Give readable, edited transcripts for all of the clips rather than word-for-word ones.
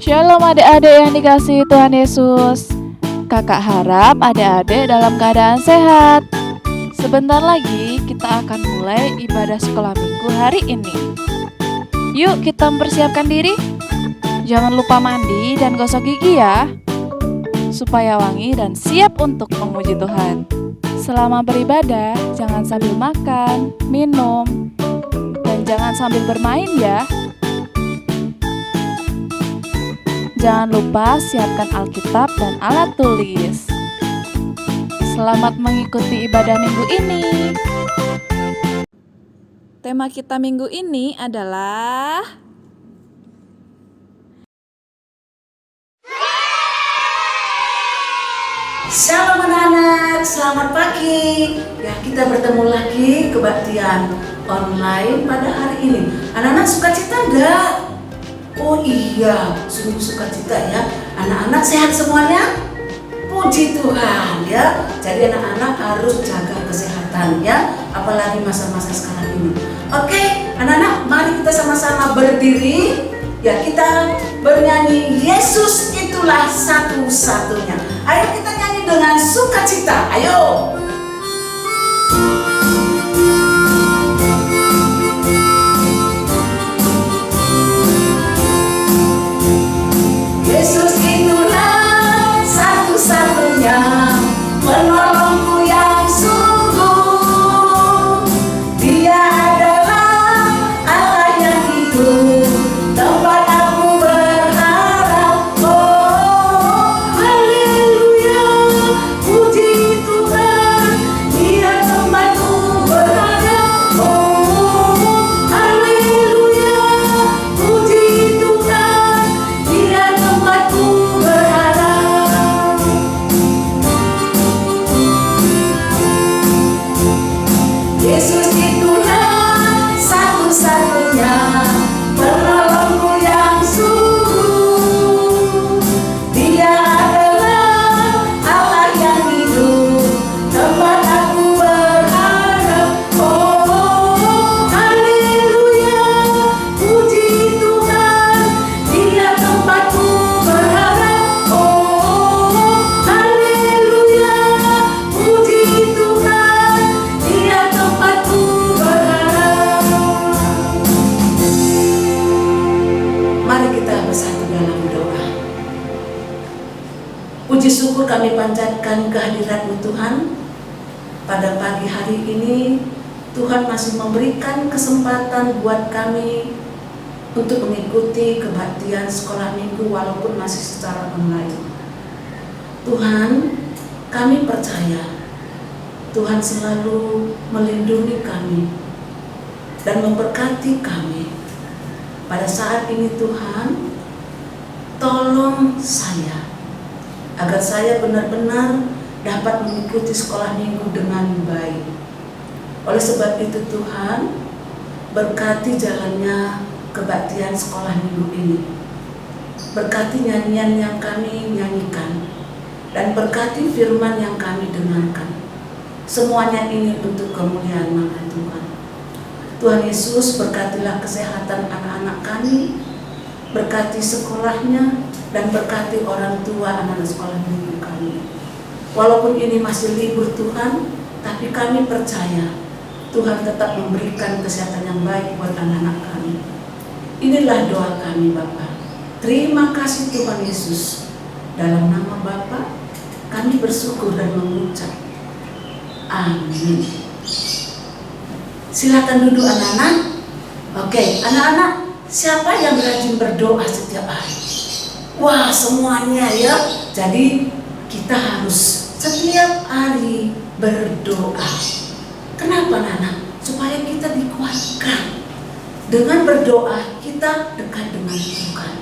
Shalom adik-adik yang dikasihi Tuhan Yesus. Kakak harap adik-adik dalam keadaan sehat. Sebentar lagi kita akan mulai ibadah sekolah minggu hari ini. Yuk kita mempersiapkan diri. Jangan lupa mandi dan gosok gigi ya, supaya wangi dan siap untuk memuji Tuhan. Selama beribadah, jangan sambil makan, minum, dan jangan sambil bermain ya. Jangan lupa siapkan Alkitab dan alat tulis. Selamat mengikuti ibadah minggu ini. Tema kita minggu ini adalah Shalom anak-anak, selamat pagi. Ya, kita bertemu lagi kebaktian online pada hari ini. Anak-anak sukacita enggak? Oh iya, sungguh sukacita ya. Anak-anak sehat semuanya? Puji Tuhan ya. Jadi anak-anak harus jaga kesehatan ya, apalagi masa-masa sekarang ini. Oke, anak-anak, mari kita sama-sama berdiri. Ya, kita bernyanyi Yesus itulah satu-satunya. Ayo kita nyanyi dengan sukacita. Ayo. Yesus itulah satu-satunya penolongku yang sungguh. Dia adalah Allah yang hidup, tempat aku berharap. Oh, haleluya, puji Tuhan, Dia tempatku berharap. Oh, haleluya, puji Tuhan, Dia tempatku berharap. Yesus itulah satu-satunya penolongku yang sungguh. Dia adalah Allah yang hidup, tempat aku berharap. Oh, haleluya, puji Tuhan, Dia tempatku berharap. Oh, haleluya, puji Tuhan, Dia tempatku berharap. Mari kita bersatu dalam doa. Puji syukur kami panjatkan kehadirat-Mu Tuhan. Pada pagi hari ini Tuhan masih memberikan kesempatan buat kami untuk mengikuti kebaktian sekolah minggu walaupun masih secara online. Tuhan, kami percaya Tuhan selalu melindungi kami dan memberkati kami. Pada saat ini Tuhan, tolong saya agar saya benar-benar dapat mengikuti sekolah minggu dengan baik. Oleh sebab itu Tuhan, berkati jalannya kebaktian sekolah minggu ini. Berkati nyanyian yang kami nyanyikan dan berkati firman yang kami dengarkan. Semuanya ini untuk kemuliaan nama Tuhan. Tuhan Yesus, berkatilah kesehatan anak-anak kami, berkati sekolahnya, dan berkati orang tua anak-anak sekolah minggu kami. Walaupun ini masih libur Tuhan, tapi kami percaya Tuhan tetap memberikan kesehatan yang baik buat anak-anak kami. Inilah doa kami Bapa. Terima kasih Tuhan Yesus. Dalam nama Bapa kami bersyukur dan mengucap amin. Silakan duduk anak-anak. Oke, anak-anak, siapa yang rajin berdoa setiap hari? Wah, semuanya ya. Jadi kita harus setiap hari berdoa. Kenapa anak-anak? Supaya kita dikuatkan. Dengan berdoa kita dekat dengan Tuhan.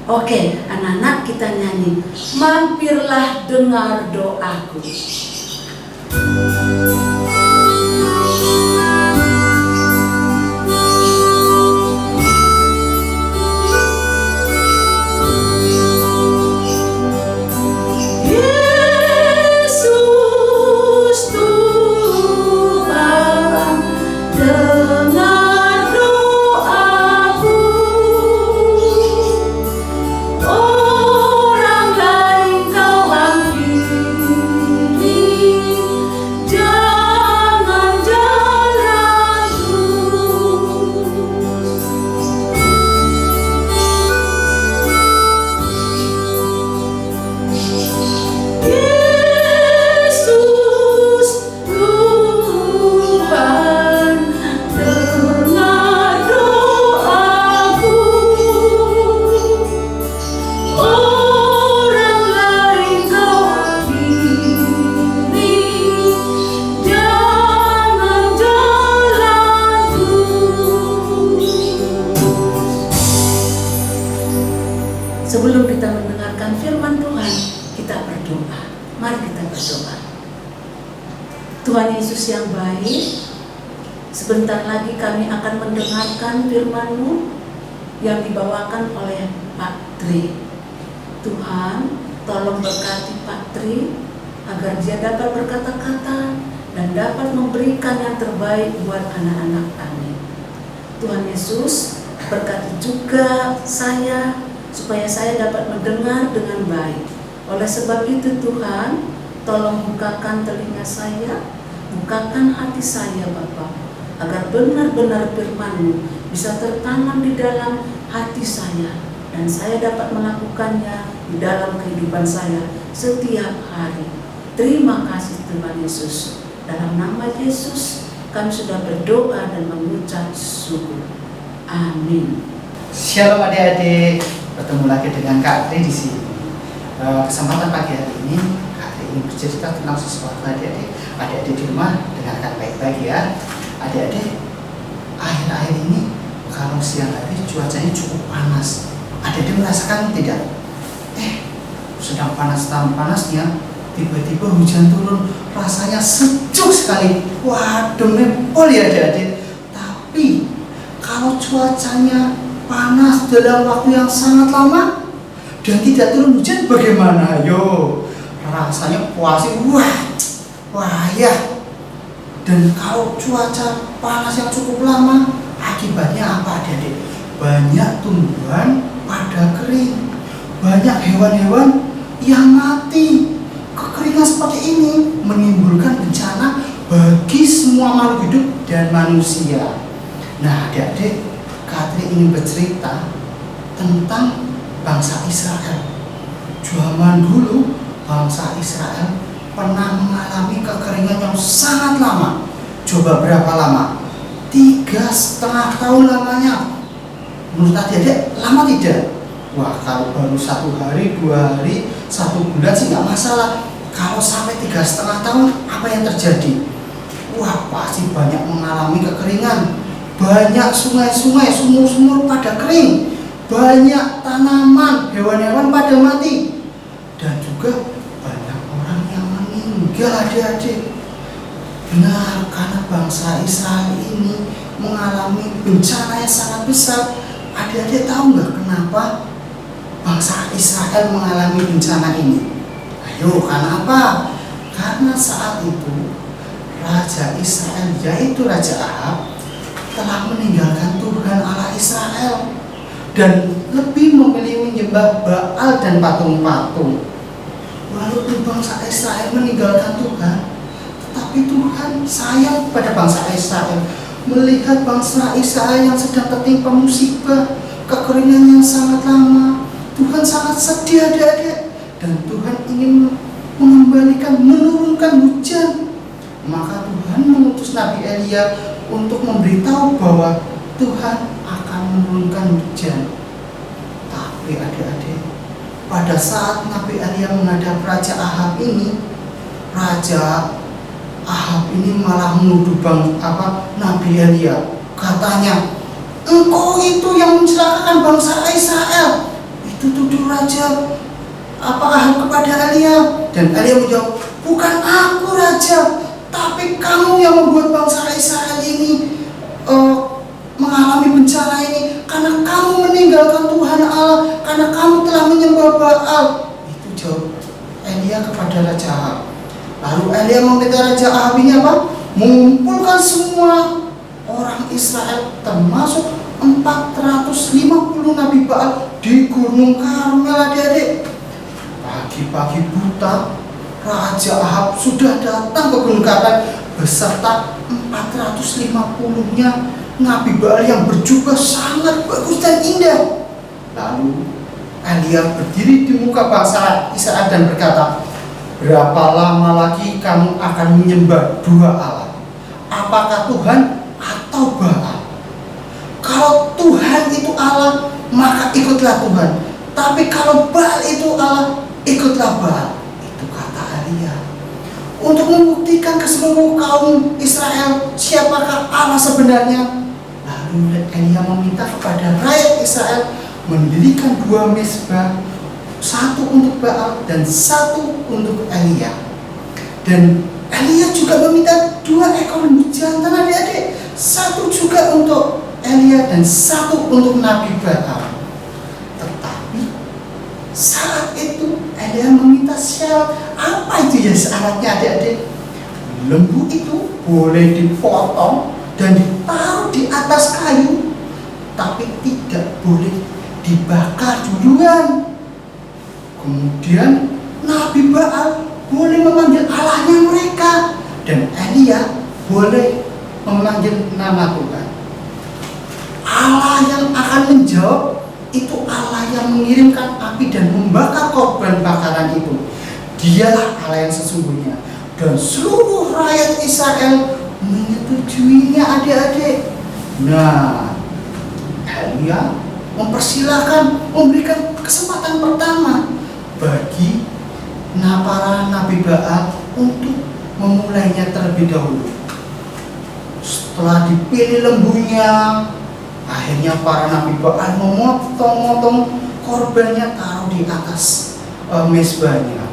Oke, anak-anak, kita nyanyi Mampirlah dengar doaku. Yesus Tuhan Yesus yang baik, sebentar lagi kami akan mendengarkan firman-Mu yang dibawakan oleh Pak Tri. Tuhan, tolong berkati Pak Tri agar dia dapat berkata-kata dan dapat memberikan yang terbaik buat anak-anak kami. Tuhan Yesus, berkati juga saya supaya saya dapat mendengar dengan baik. Oleh sebab itu Tuhan, tolong bukakan telinga saya, bukakan hati saya Bapa, agar benar-benar firman-Mu bisa tertanam di dalam hati saya dan saya dapat melakukannya di dalam kehidupan saya setiap hari. Terima kasih Tuhan Yesus. Dalam nama Yesus kami sudah berdoa dan mengucap syukur. Amin. Shalom adik-adik, bertemu lagi dengan Kak Tri di sini. Kesempatan pagi hari ini, Kak Tri ingin bercerita tentang sesuatu adik-adik. Adik-adik di rumah dengarkan baik-baik ya. Adik-adik, akhir-akhir ini kalau siang hari cuacanya cukup panas. Adik-adik merasakan tidak? Sedang panas-panasnya, tiba-tiba hujan turun, rasanya sejuk sekali. Wah, demi pol ya adik-adik. Tapi kalau cuacanya panas dalam waktu yang sangat lama dan tidak turun hujan, bagaimana? Yo, rasanya puas. Wah ya. Dan kalau cuaca panas yang cukup lama, akibatnya apa adik-adik? Banyak tumbuhan pada kering, banyak hewan-hewan yang mati. Kekeringan seperti ini menimbulkan bencana bagi semua makhluk hidup dan manusia. Nah adik-adik, Kak Tri ingin bercerita tentang bangsa Israel. Zaman dulu bangsa Israel pernah mengalami kekeringan yang sangat lama. Coba berapa lama? 3,5 tahun lamanya. Menurut adik-adik lama tidak? Wah, kalau baru 1 hari, 2 hari, 1 bulan sih nggak masalah. Kalau sampai 3,5 tahun, apa yang terjadi? Wah, pasti banyak mengalami kekeringan. Banyak sungai-sungai, sumur-sumur pada kering. Banyak tanaman, hewan-hewan pada mati. Dan juga banyak orang yang meninggal adik-adik. Benar, karena bangsa Israel ini mengalami bencana yang sangat besar. Adik-adik tahu nggak kenapa bangsa Israel mengalami bencana ini? Ayo, karena apa? Karena saat itu Raja Israel, yaitu Raja Ahab, telah meninggalkan Tuhan Allah Israel dan lebih memilih menyembah Baal dan patung-patung. Walaupun bangsa Israel meninggalkan Tuhan, tetapi Tuhan sayang pada bangsa Israel. Melihat bangsa Israel yang sedang tertimpa musibah, kekeringan yang sangat lama, Tuhan sangat sedih adik-adik, dan Tuhan ingin menurunkan hujan. Maka Tuhan mengutus Nabi Elia untuk memberitahu bahwa Tuhan akan menurunkan hujan. Tapi adik-adik, pada saat Nabi Elia menghadap Raja Ahab ini, Raja Ahab ini malah menuduh Nabi Elia. Katanya, engkau itu yang mencelakakan bangsa Israel. Itu tuduh Raja Ahab kepada Elia. Dan Elia menjawab, bukan aku Raja, tapi kamu yang membuat bangsa Israel ini mengalami bencana ini karena kamu meninggalkan Tuhan Allah, karena kamu telah menyembah Baal. Itu jawab Elia kepada Raja Ahab. Lalu Elia meminta Raja Ahab ini apa? Mengumpulkan semua orang Israel, termasuk 450 Nabi Baal di Gunung Karmel adik-adik. Pagi-pagi buta, Raja Ahab sudah datang ke Gunung Karmel beserta 450-nya Nabi Baal yang berjubah sangat bagus dan indah. Lalu Elia berdiri di muka bangsa Israel dan berkata, berapa lama lagi kamu akan menyembah dua Allah? Apakah Tuhan atau Baal? Kalau Tuhan itu Allah, maka ikutlah Tuhan. Tapi kalau Baal itu Allah, ikutlah Baal. Itu kata Elia. Untuk membuktikan ke seluruh kaum Israel siapakah Allah sebenarnya, lalu Elia meminta kepada rakyat Israel mendirikan 2 mezbah, satu untuk Baal dan satu untuk Elia. Dan Elia juga meminta 2 ekor lembu jantan adik-adik, 1 juga untuk Elia dan 1 untuk Nabi Baal. Tetapi saat itu Elia meminta syarat. Apa itu ya syaratnya adik-adik? Lembu itu boleh dipotong dan ditaruh di atas kayu, tapi tidak boleh dibakar duluan. Kemudian Nabi Baal boleh memanggil Allahnya mereka, dan Elia boleh memanggil nama Tuhan. Allah yang akan menjawab itu Allah yang mengirimkan api dan membakar korban bakaran itu. Dialah Allah yang sesungguhnya, dan seluruh rakyat Israel menyetujuinya adik-adik. Nah, Elia mempersilahkan, memberikan kesempatan pertama bagi para Nabi Baal untuk memulainya terlebih dahulu. Setelah dipilih lembunya, akhirnya para Nabi Baal memotong-motong korbannya, taruh di atas mezbahnya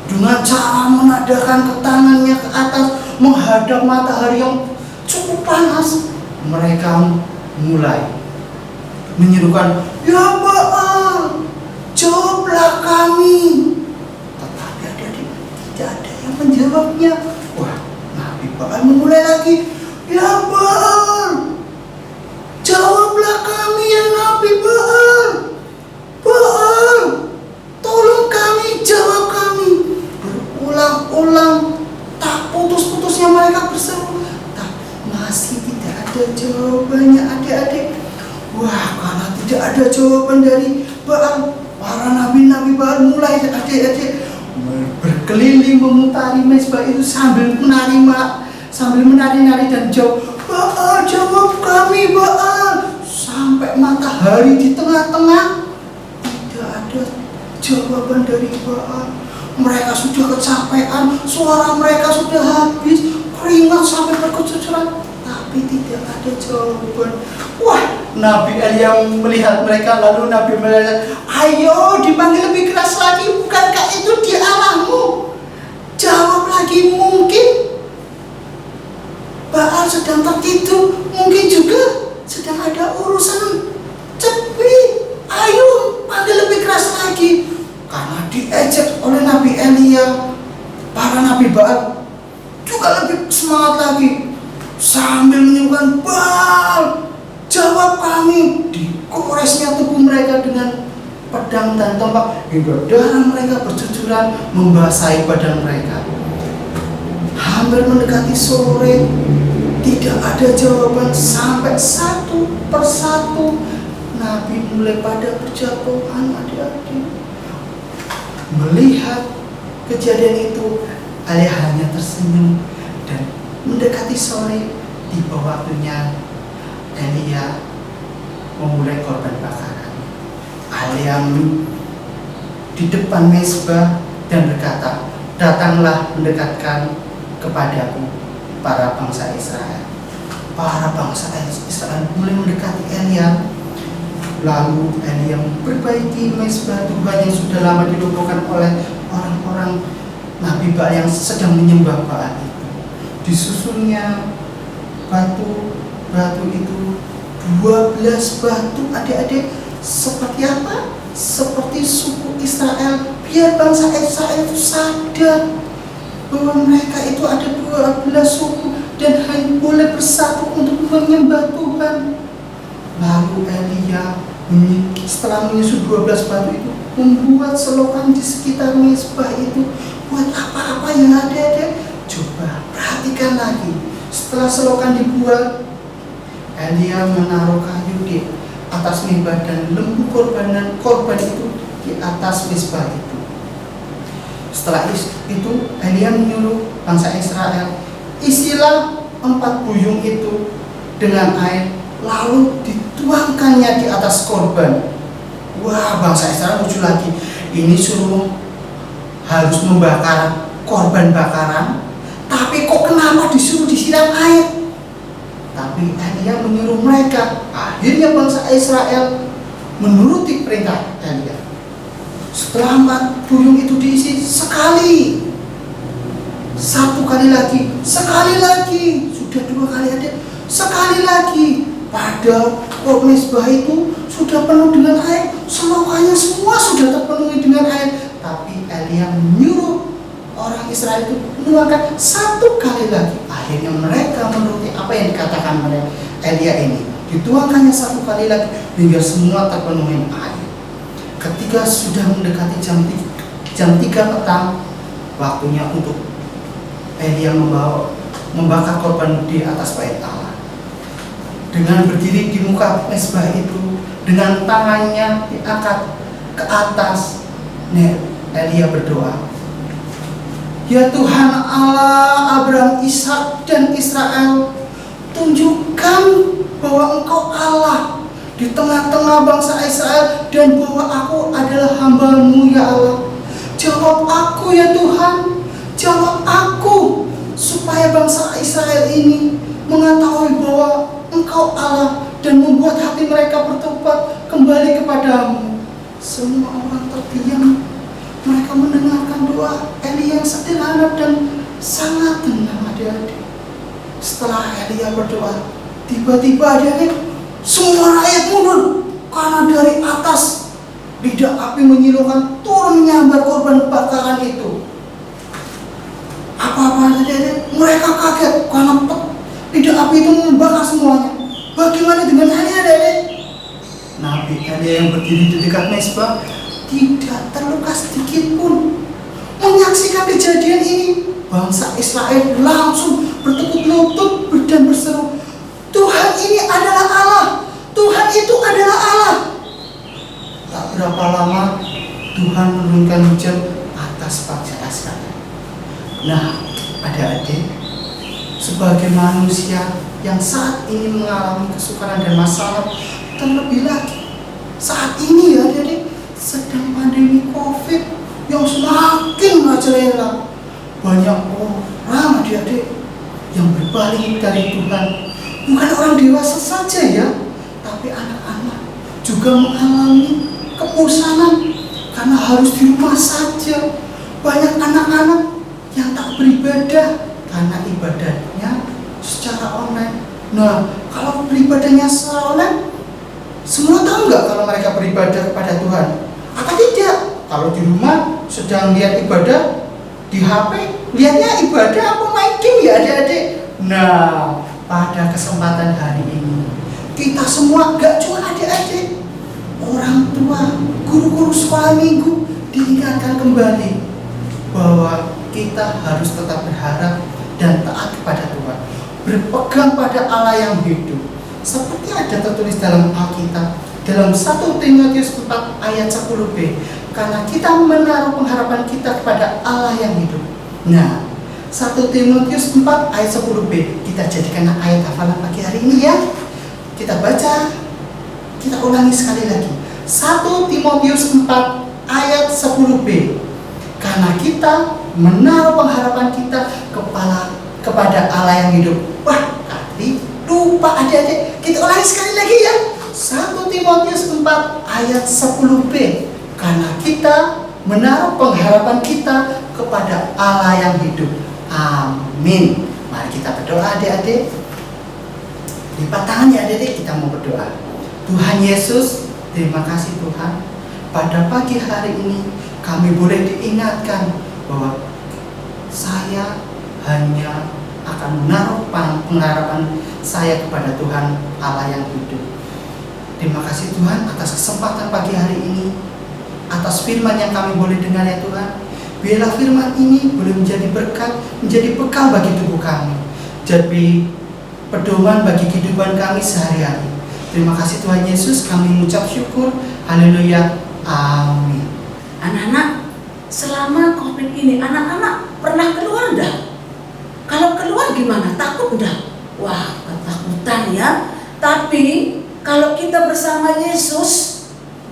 dengan cara menadahkan tangannya ke atas menghadap matahari yang cukup panas. Mereka mulai menyerukan, "Ya Baal, jawablah kami." Tetapi adik-adik, tidak ada yang menjawabnya. Wah, Nabi Baal memulai lagi, "Ya Baal, jawablah kami ya Nabi Baal. Baal, tolong kami, jawab kami." Berulang-ulang, tak putus-putusnya mereka berseru, tapi masih tidak ada jawabannya adik-adik. Wah, karena tidak ada jawaban dari Baal, para nabi-nabi Baal mulai adik-adik berkeliling memutari mezbah itu sambil menari-nari dan jawab, "Baal, jawab kami Baal." Sampai matahari di tengah-tengah, tidak ada jawaban dari Baal. Mereka sudah kecapean, suara mereka sudah habis, keringat sampai berkecucuran, tapi tidak ada jawaban. Wah, Nabi Elia melihat mereka, lalu Nabi melihat, "Ayo dipanggil lebih keras lagi, bukankah itu dia Allahmu? Jawab lagi, mungkin Baal sedang tertidur, mungkin juga sedang ada urusan cepat. Ayo panggil lebih keras lagi." Karena diejek oleh Nabi Elia, para Nabi Baal juga lebih semangat lagi sambil menyerukan, "Baal, jawab kami." Dikoresnya tubuh mereka dengan pedang dan tombak hingga darah mereka bercucuran membasahi badan mereka. Hampir mendekati sore, tidak ada jawaban sampai 1 persatu Nabi mulai pada berjatuhan adik-adik. Melihat kejadian itu, Elia hanya tersenyum, dan mendekati sore, tiba waktunya Elia memulai korban bakaran. Elia di depan mezbah dan berkata, "Datanglah mendekatkan kepadaku para bangsa Israel." Para bangsa Israel mulai mendekati Elia. Lalu Elia memperbaiki mezbah Tuhan yang sudah lama dilumpuhkan oleh orang-orang Nabi Baal yang sedang menyembah Baal itu. Disusunnya batu itu 12 batu adik-adik. Seperti apa? Seperti suku Israel, biar bangsa Israel itu sadar bahwa mereka itu ada 12 suku dan hanya boleh bersatu untuk menyembah Tuhan. Lalu Elia setelah menyusun 12 batu itu, membuat selokan di sekitar mezbah itu. Buat apa-apa yang ada? Coba perhatikan lagi. Setelah selokan dibuat, Elia menaruh kayu di atas mezbah dan lembu korban itu di atas mezbah itu. Setelah itu, Elia menyuruh bangsa Israel, "Isilah 4 buyung itu dengan air, lalu dituangkannya di atas korban." Wah, bangsa Israel lucu lagi. Ini suruh harus membakar korban bakaran, tapi kok kenapa disuruh disiram air? Tapi Elia menyuruh mereka. Akhirnya bangsa Israel menuruti perintah Elia. Setelah 4 buyung itu diisi sekali, Satu kali lagi, sekali lagi, sudah dua kali adik, sekali lagi. Pada mezbah itu sudah penuh dengan air, selokanya semua sudah terpenuhi dengan air. Tapi Elia menyuruh orang Israel itu menuangkan satu kali lagi. Akhirnya mereka menuruti apa yang dikatakan oleh Elia ini. Dituangkannya satu kali lagi hingga semua terpenuhi air. Ketika sudah mendekati jam 3 petang, waktunya untuk Elia membakar korban di atas bait Allah. Dengan berdiri di muka mezbah itu, dengan tangannya diangkat ke atas, Elia berdoa, "Ya Tuhan Allah Abraham, Ishak dan Israel, tunjukkan bahwa Engkau Allah di tengah-tengah bangsa Israel dan bahwa aku adalah hamba-Mu ya Allah. Jawab aku ya Tuhan, jawab aku supaya bangsa Israel ini mengetahui bahwa Engkau Allah dan membuat hati mereka bertobat kembali kepadamu." Semua orang terdiam. Mereka mendengarkan doa Elia yang sederhana dan sangat tenang adik-adik. Setelah Elia berdoa, tiba-tiba adik-adik, semua rakyat mundur karena dari atas lidah api menyilaukan turun menyambar korban bakaran itu. Apa-apa adik-adik, mereka kaget karena lidah api itu membakar semuanya. Bagaimana dengan Elia adik-adik? Nabi Elia yang berdiri di dekat mezbah tidak terluka sedikit pun. Menyaksikan kejadian ini, bangsa Israel langsung bertekuk lutut dan berseru, "Tuhan ini adalah Allah, Tuhan itu adalah Allah." Tak berapa lama Tuhan menurunkan hujan atas bangsa Israel. Nah, adik-adik, sebagai manusia yang saat ini mengalami kesukaran dan masalah, terlebih lagi saat ini ya adik-adik, sedang pandemi COVID yang semakin merajalela. Banyak orang adik-adik yang berpaling dari Tuhan. Bukan orang dewasa saja ya, tapi anak-anak juga mengalami kebosanan karena harus di rumah saja. Banyak anak-anak yang tak beribadah karena ibadahnya secara online. Nah, kalau beribadahnya secara online, semua tahu nggak kalau mereka beribadah kepada Tuhan? Atau tidak? Kalau di rumah sedang lihat ibadah di HP, lihatnya ibadah apa main game ya adik-adik? Nah, pada kesempatan hari ini, kita semua gak cuma adik-adik, orang tua, guru-guru sekolah minggu diingatkan kembali bahwa kita harus tetap berharap dan taat kepada Tuhan, berpegang pada Allah yang hidup. Seperti ada tertulis dalam Alkitab, dalam 1 Timotius 4 ayat 10b, karena kita menaruh pengharapan kita kepada Allah yang hidup. Nah, 1 Timotius 4 ayat 10b kita jadikan ayat hafalan pagi hari ini ya. Kita baca, kita ulangi sekali lagi. 1 Timotius 4 ayat 10b, karena kita menaruh pengharapan kita kepada Allah yang hidup. Wah, tadi lupa adik-adik, kita ulangi sekali lagi ya. 1 Timotius 4 ayat 10b, karena kita menaruh pengharapan kita kepada Allah yang hidup. Amin. Mari kita berdoa adik-adik. Lipat tangannya adik-adik, kita mau berdoa. Tuhan Yesus, terima kasih Tuhan. Pada pagi hari ini kami boleh diingatkan bahwa saya hanya akan menaruh pengharapan saya kepada Tuhan Allah yang hidup. Terima kasih Tuhan atas kesempatan pagi hari ini, atas firman yang kami boleh dengar ya Tuhan. Biarlah firman ini boleh menjadi berkat, menjadi bekal bagi tubuh kami, jadi pedoman bagi kehidupan kami sehari-hari. Terima kasih Tuhan Yesus, kami mengucap syukur. Haleluya. Amin. Anak-anak, selama COVID ini anak-anak pernah keluar enggak? Kalau keluar gimana? Takut enggak? Wah, ketakutan ya. Tapi kalau kita bersama Yesus,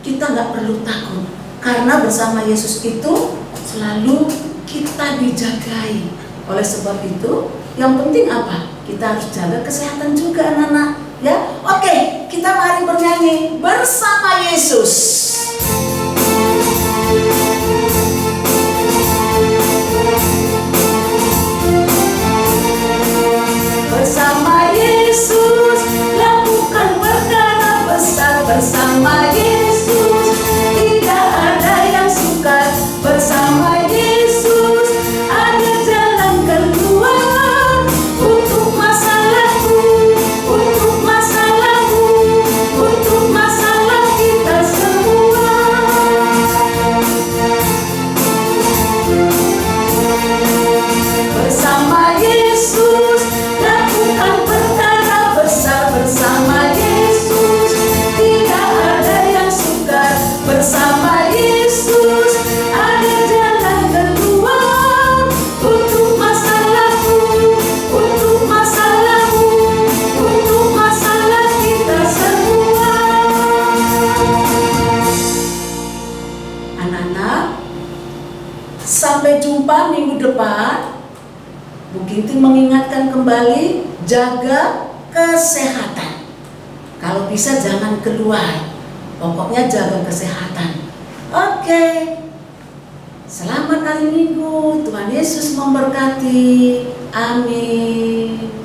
kita nggak perlu takut. Karena bersama Yesus itu selalu kita dijagai. Oleh sebab itu, yang penting apa? Kita harus jaga kesehatan juga anak-anak. Ya, oke, kita mari bernyanyi bersama Yesus. Tintin mengingatkan kembali, jaga kesehatan. Kalau bisa jangan keluar, pokoknya jaga kesehatan. Oke. Selamat hari Minggu, Tuhan Yesus memberkati. Amin.